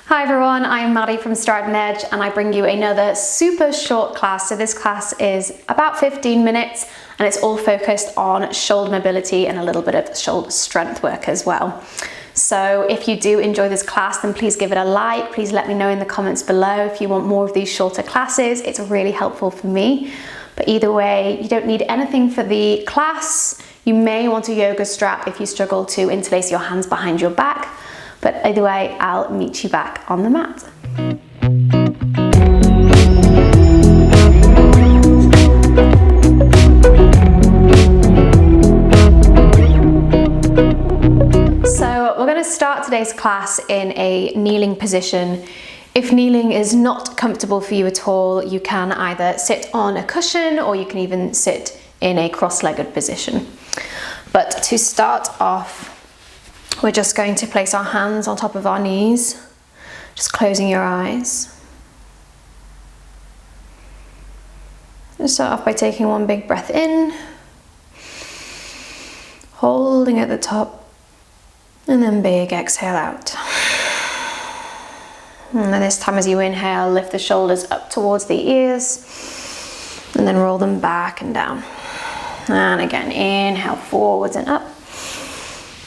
Hi everyone, I'm Maddie from Striding Edge and I bring you another super short class. So this class is about 15 minutes and it's all focused on shoulder mobility and a little bit of shoulder strength work as well. So if you do enjoy this class, then please give it a like. Please let me know in the comments below if you want more of these shorter classes. It's really helpful for me. But either way, you don't need anything for the class. You may want a yoga strap if you struggle to interlace your hands behind your back. But either way, I'll meet you back on the mat. So we're going to start today's class in a kneeling position. If kneeling is not comfortable for you at all, you can either sit on a cushion or you can even sit in a cross-legged position. But to start off, we're just going to place our hands on top of our knees, just closing your eyes. Just start off by taking one big breath in, holding at the top, and then big exhale out. And then this time as you inhale, lift the shoulders up towards the ears, and then roll them back and down. And again, inhale forwards and up.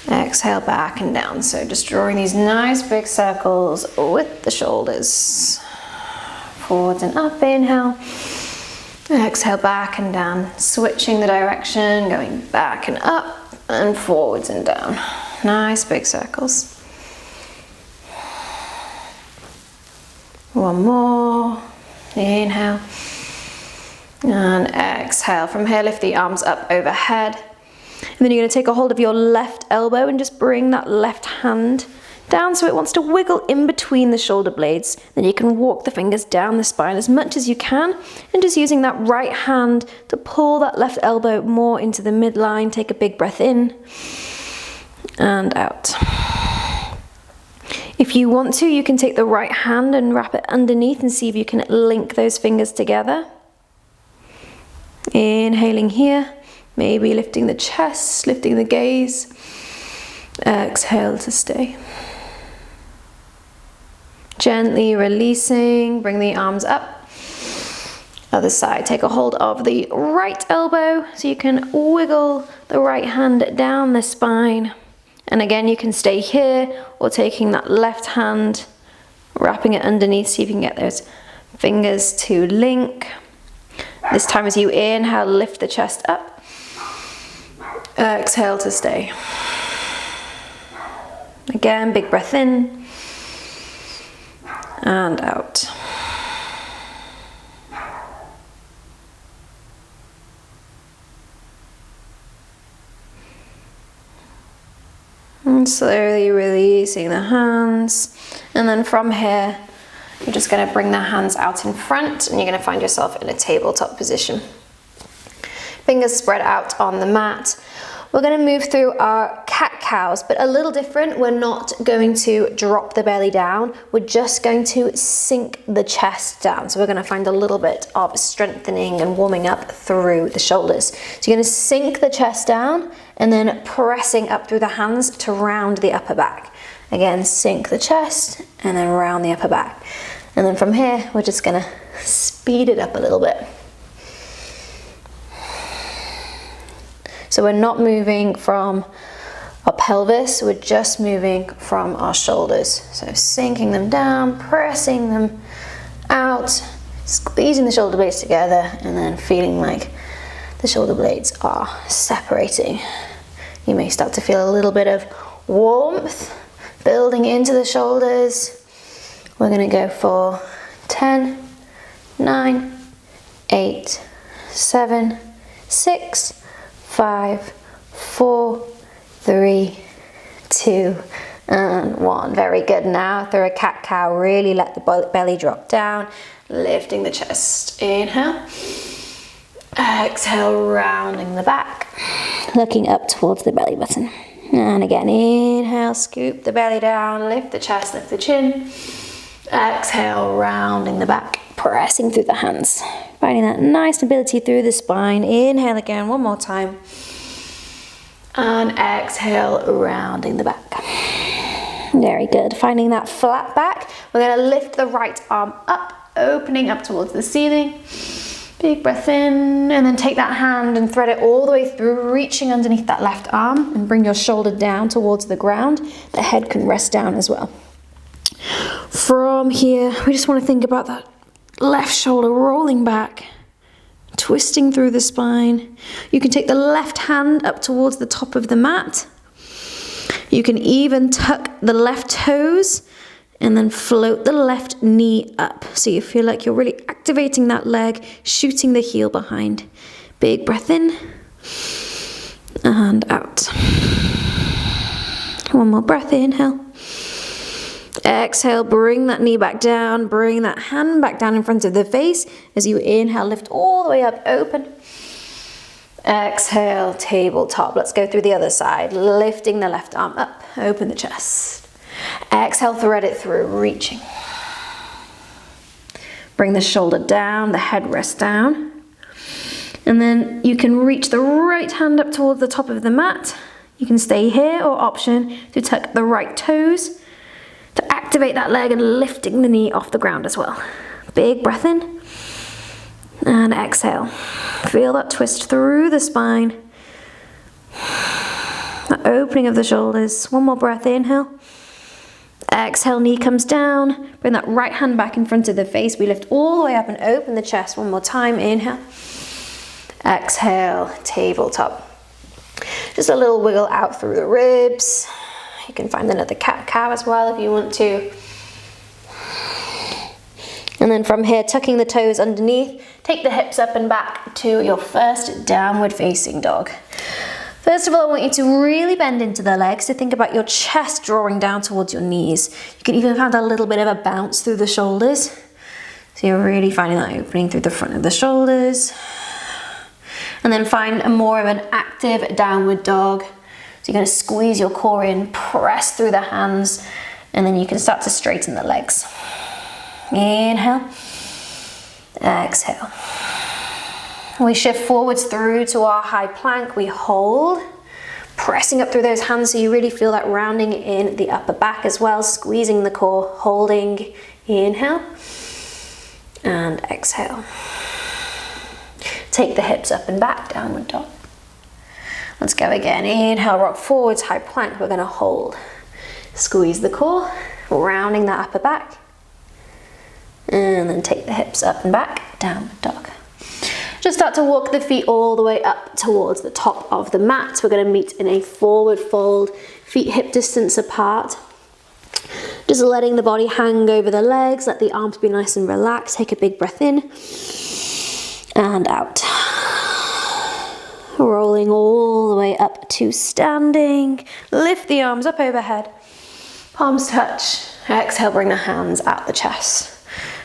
Exhale back and down. So just drawing these nice big circles with the shoulders. Forwards and up, inhale. Exhale back and down. Switching the direction, going back and up and forwards and down. Nice big circles. One more. Inhale. And exhale. From here, lift the arms up overhead. And then you're going to take a hold of your left elbow and just bring that left hand down so it wants to wiggle in between the shoulder blades. Then you can walk the fingers down the spine as much as you can and just using that right hand to pull that left elbow more into the midline. Take a big breath in and out. If you want to, you can take the right hand and wrap it underneath and see if you can link those fingers together. Inhaling here. Maybe lifting the chest, lifting the gaze. Exhale to stay. Gently releasing, bring the arms up. Other side, take a hold of the right elbow so you can wiggle the right hand down the spine. And again, you can stay here or taking that left hand, wrapping it underneath, see if you can get those fingers to link. This time as you inhale, lift the chest up. Exhale to stay. Again, big breath in and out. And slowly releasing the hands. And then from here, you're just going to bring the hands out in front and you're going to find yourself in a tabletop position. Fingers spread out on the mat. We're going to move through our cat-cows, but a little different. We're not going to drop the belly down. We're just going to sink the chest down. So we're going to find a little bit of strengthening and warming up through the shoulders. So you're going to sink the chest down and then pressing up through the hands to round the upper back. Again, sink the chest and then round the upper back. And then from here, we're just going to speed it up a little bit. So we're not moving from our pelvis, we're just moving from our shoulders. So sinking them down, pressing them out, squeezing the shoulder blades together, and then feeling like the shoulder blades are separating. You may start to feel a little bit of warmth building into the shoulders. We're going to go for 10, 9, 8, 7, 6, 5, 4, 3, 2, and 1. Very good. Now through a cat-cow, really let the belly drop down, lifting the chest. Inhale. Exhale, rounding the back, looking up towards the belly button. And again, inhale, scoop the belly down, lift the chest, lift the chin. Exhale, rounding the back, pressing through the hands. Finding that nice stability through the spine. Inhale again, one more time. And exhale, rounding the back. Very good. Finding that flat back. We're going to lift the right arm up, opening up towards the ceiling. Big breath in, and then take that hand and thread it all the way through, reaching underneath that left arm, and bring your shoulder down towards the ground. The head can rest down as well. From here, we just want to think about that left shoulder rolling back, twisting through the spine. You can take the left hand up towards the top of the mat. You can even tuck the left toes and then float the left knee up. So you feel like you're really activating that leg, shooting the heel behind. Big breath in and out. One more breath, inhale. Exhale, bring that knee back down, bring that hand back down in front of the face. As you inhale, lift all the way up, open. Exhale, tabletop. Let's go through the other side, lifting the left arm up, open the chest. Exhale, thread it through, reaching. Bring the shoulder down, the head rests down. And then you can reach the right hand up towards the top of the mat. You can stay here, or option to tuck the right toes to activate that leg and lifting the knee off the ground as well. Big breath in and exhale. Feel that twist through the spine. The opening of the shoulders. One more breath, inhale. Exhale, knee comes down. Bring that right hand back in front of the face. We lift all the way up and open the chest. One more time, inhale. Exhale, tabletop. Just a little wiggle out through the ribs. You can find another cat-cow as well if you want to. And then from here, tucking the toes underneath, take the hips up and back to your first downward facing dog. First of all, I want you to really bend into the legs, to think about your chest drawing down towards your knees. You can even find a little bit of a bounce through the shoulders. So you're really finding that opening through the front of the shoulders. And then find a more of an active downward dog. So you're going to squeeze your core in, press through the hands, and then you can start to straighten the legs. Inhale, exhale. We shift forwards through to our high plank. We hold, pressing up through those hands so you really feel that rounding in the upper back as well, squeezing the core, holding. Inhale and exhale. Take the hips up and back, downward dog. Let's go again. Inhale, rock forwards, high plank. We're going to hold. Squeeze the core, rounding that upper back. And then take the hips up and back, downward dog. Just start to walk the feet all the way up towards the top of the mat. We're going to meet in a forward fold, feet hip distance apart. Just letting the body hang over the legs, let the arms be nice and relaxed. Take a big breath in and out. Rolling all the way up to standing. Lift the arms up overhead. Palms touch. Exhale, bring the hands out the chest.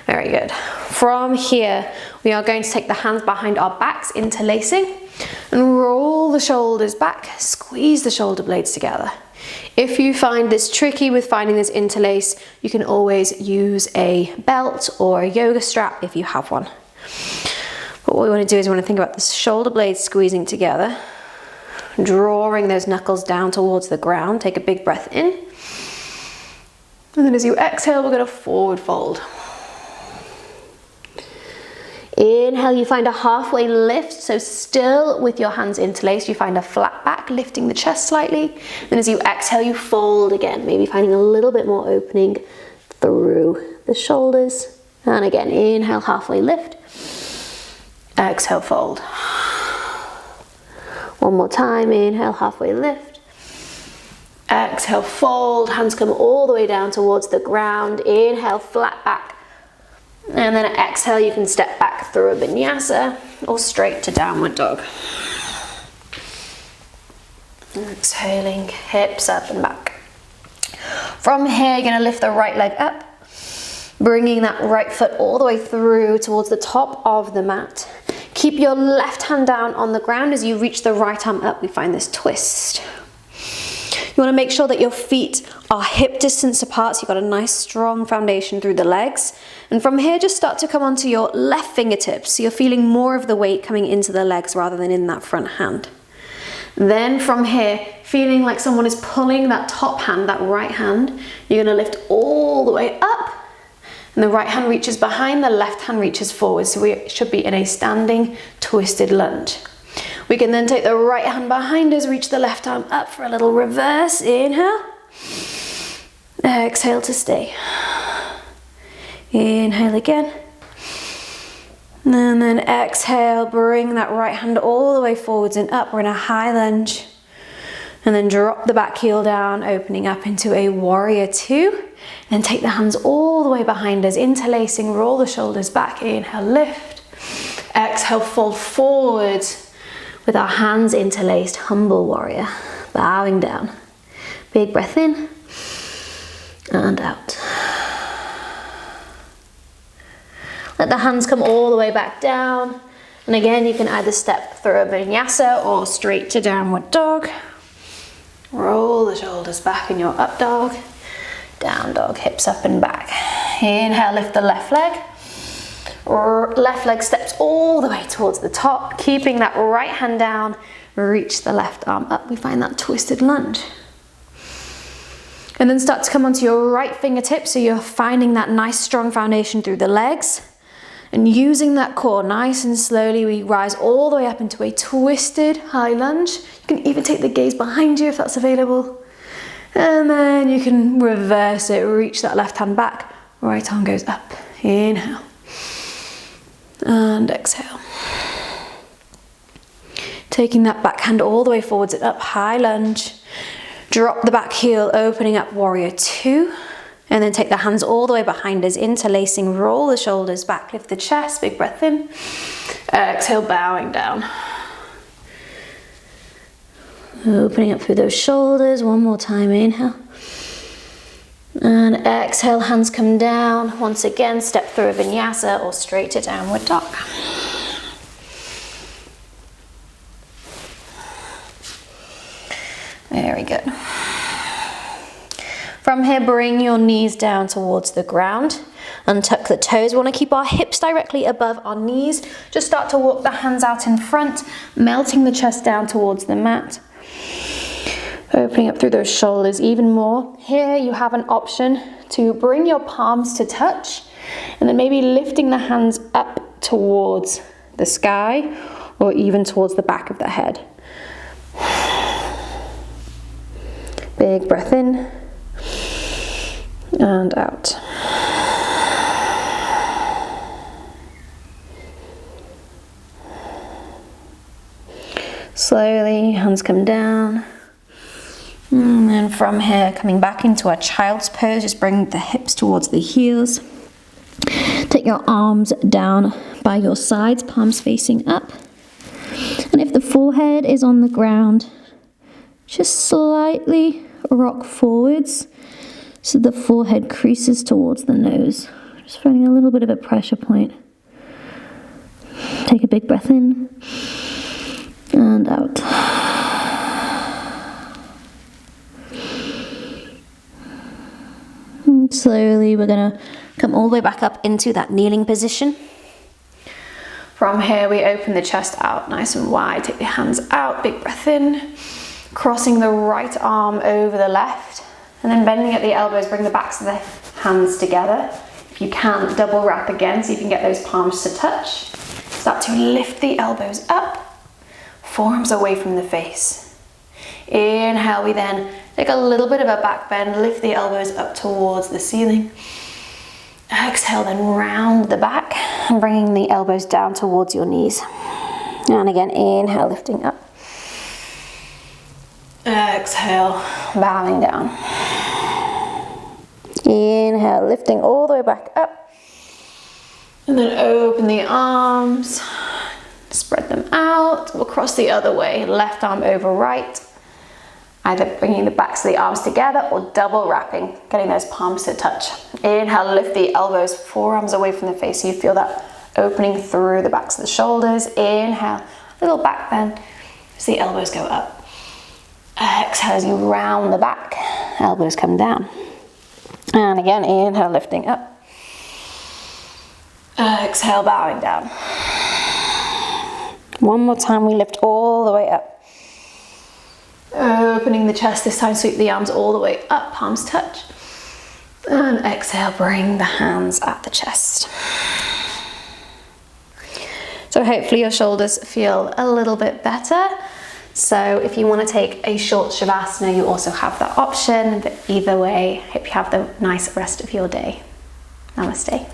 Very good. From here, we are going to take the hands behind our backs, interlacing, and roll the shoulders back, squeeze the shoulder blades together. If you find this tricky with finding this interlace, you can always use a belt or a yoga strap if you have one. But what we want to do is we want to think about the shoulder blades squeezing together, drawing those knuckles down towards the ground. Take a big breath in. And then as you exhale, we're going to forward fold. Inhale, you find a halfway lift, so still with your hands interlaced, you find a flat back, lifting the chest slightly. Then as you exhale, you fold again, maybe finding a little bit more opening through the shoulders. And again, inhale, halfway lift. Exhale, fold. One more time, inhale, halfway lift. Exhale, fold, hands come all the way down towards the ground. Inhale, flat back. And then exhale, you can step back through a vinyasa or straight to downward dog. Exhaling, hips up and back. From here, you're going to lift the right leg up, bringing that right foot all the way through towards the top of the mat. Keep your left hand down on the ground. As you reach the right arm up, we find this twist. You want to make sure that your feet are hip distance apart, so you've got a nice strong foundation through the legs. And from here, just start to come onto your left fingertips, so you're feeling more of the weight coming into the legs rather than in that front hand. Then from here, feeling like someone is pulling that top hand, that right hand, you're gonna lift all the way up, and the right hand reaches behind, the left hand reaches forward. So we should be in a standing twisted lunge. We can then take the right hand behind us, reach the left arm up for a little reverse. Inhale. Exhale to stay. Inhale again. And then exhale, bring that right hand all the way forwards and up. We're in a high lunge. And then drop the back heel down, opening up into a warrior two. And take the hands all the way behind us, interlacing, roll the shoulders back. Inhale, lift. Exhale, fold forward with our hands interlaced, humble warrior. Bowing down. Big breath in and out. Let the hands come all the way back down. And again, you can either step through a vinyasa or straight to downward dog. Roll the shoulders back in your up dog. Down dog, hips up and back. Inhale, lift the left leg. Left leg steps all the way towards the top. Keeping that right hand down, reach the left arm up. We find that twisted lunge. And then start to come onto your right fingertips, so you're finding that nice strong foundation through the legs. And using that core, nice and slowly, we rise all the way up into a twisted high lunge. You can even take the gaze behind you if that's available. And then you can reverse it, reach that left hand back, right arm goes up. Inhale. And exhale. Taking that back hand all the way forwards and up, high lunge. Drop the back heel, opening up warrior two. And then take the hands all the way behind us, interlacing, roll the shoulders back, lift the chest, big breath in. Exhale, bowing down. Opening up through those shoulders, one more time, inhale. And exhale, hands come down. Once again, step through a vinyasa or straight to downward dog. Very good. From here, bring your knees down towards the ground. Untuck the toes. We want to keep our hips directly above our knees. Just start to walk the hands out in front, melting the chest down towards the mat. Opening up through those shoulders even more. Here you have an option to bring your palms to touch, and then maybe lifting the hands up towards the sky or even towards the back of the head. Big breath in and out. Slowly, hands come down. And then from here, coming back into our child's pose, just bring the hips towards the heels. Take your arms down by your sides, palms facing up. And if the forehead is on the ground, just slightly rock forwards so the forehead creases towards the nose. Just finding a little bit of a pressure point. Take a big breath in and out. And slowly we're going to come all the way back up into that kneeling position. From here we open the chest out nice and wide. Take the hands out, big breath in. Crossing the right arm over the left. And then bending at the elbows, bring the backs of the hands together. If you can, double wrap again so you can get those palms to touch. Start to lift the elbows up, forearms away from the face. Inhale, we then take a little bit of a back bend, lift the elbows up towards the ceiling. Exhale, then round the back and bringing the elbows down towards your knees. And again, inhale, lifting up. Exhale, bowing down. Inhale, lifting all the way back up. And then open the arms, spread them out. We'll cross the other way, left arm over right. Either bringing the backs of the arms together or double wrapping, getting those palms to touch. Inhale, lift the elbows, forearms away from the face. So you feel that opening through the backs of the shoulders. Inhale, little back bend as the elbows go up. Exhale as you round the back, elbows come down. And again, inhale, lifting up. Exhale, bowing down. One more time, we lift all the way up. Opening the chest this time, sweep the arms all the way up, palms touch. And exhale, bring the hands at the chest. So hopefully your shoulders feel a little bit better. So if you want to take a short Shavasana, you also have that option. But either way, hope you have the nice rest of your day. Namaste.